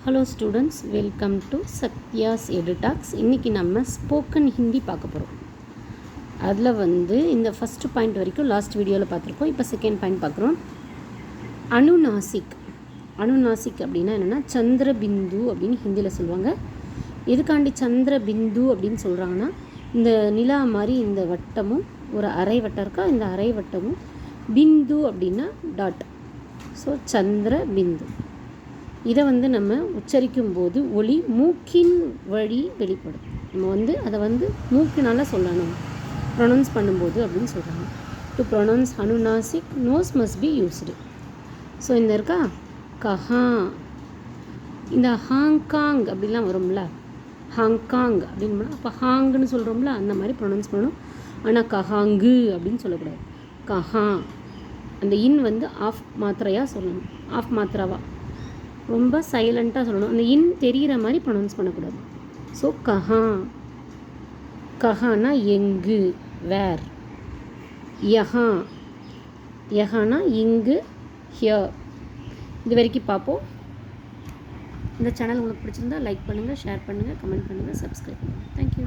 Hello students, welcome to Sathya's Edutalks. இன்றைக்கி நம்ம spoken Hindi பார்க்க போகிறோம். அதில் இந்த ஃபஸ்ட்டு பாயிண்ட் வரைக்கும் லாஸ்ட் வீடியோவில் பார்த்துருக்கோம். இப்போ செகண்ட் பாயிண்ட் பார்க்குறோம். அனுநாசிக். அனுநாசிக் அப்படின்னா என்னென்னா சந்திரபிந்து அப்படின்னு ஹிந்தியில் சொல்லுவாங்க. எதுக்காண்டி சந்திரபிந்து அப்படின்னு சொல்கிறாங்கன்னா, இந்த நிலா மாதிரி இந்த வட்டமும் ஒரு அரை வட்டம் இருக்கா, இந்த அரை வட்டமும் பிந்து அப்படின்னா டாட். ஸோ சந்திரபிந்து. இதை நம்ம உச்சரிக்கும் போது ஒலி மூக்கின் வழி வெளிப்படும். நம்ம அதை மூக்கினால் சொல்லணும் ப்ரொனவுன்ஸ் பண்ணும்போது அப்படின்னு சொல்கிறாங்க. டு ப்ரொனவுன்ஸ் அனுநாசிக் nose must be used. So இந்த இருக்கா கஹா, இந்த ஹாங்காங் அப்படிலாம் வரும்ல, ஹாங்காங் அப்படின்னு அப்போ ஹாங்குன்னு சொல்கிறோம்ல, அந்த மாதிரி ப்ரொனவுன்ஸ் பண்ணணும். ஆனால் கஹாங்கு அப்படின்னு சொல்லக்கூடாது. கஹா அந்த இன் ஆஃப் மாத்திரையாக சொல்லணும், ஆஃப் மாத்திராவா ரொம்ப சைலண்ட்டாக சொல்லணும். அந்த இன் தெரிகிற மாதிரி ப்ரொனவுன்ஸ் பண்ணக்கூடாது. ஸோ கஹா, கஹானா எங்கு, வேர். யஹா, யஹானா இங்கு, ஹியர். இது வரைக்கும் பார்ப்போம். இந்த சேனல் உங்களுக்கு பிடிச்சிருந்தா லைக் பண்ணுங்கள், ஷேர் பண்ணுங்கள், கமெண்ட் பண்ணுங்கள், சப்ஸ்கிரைப் பண்ணுங்கள். தேங்க்யூ.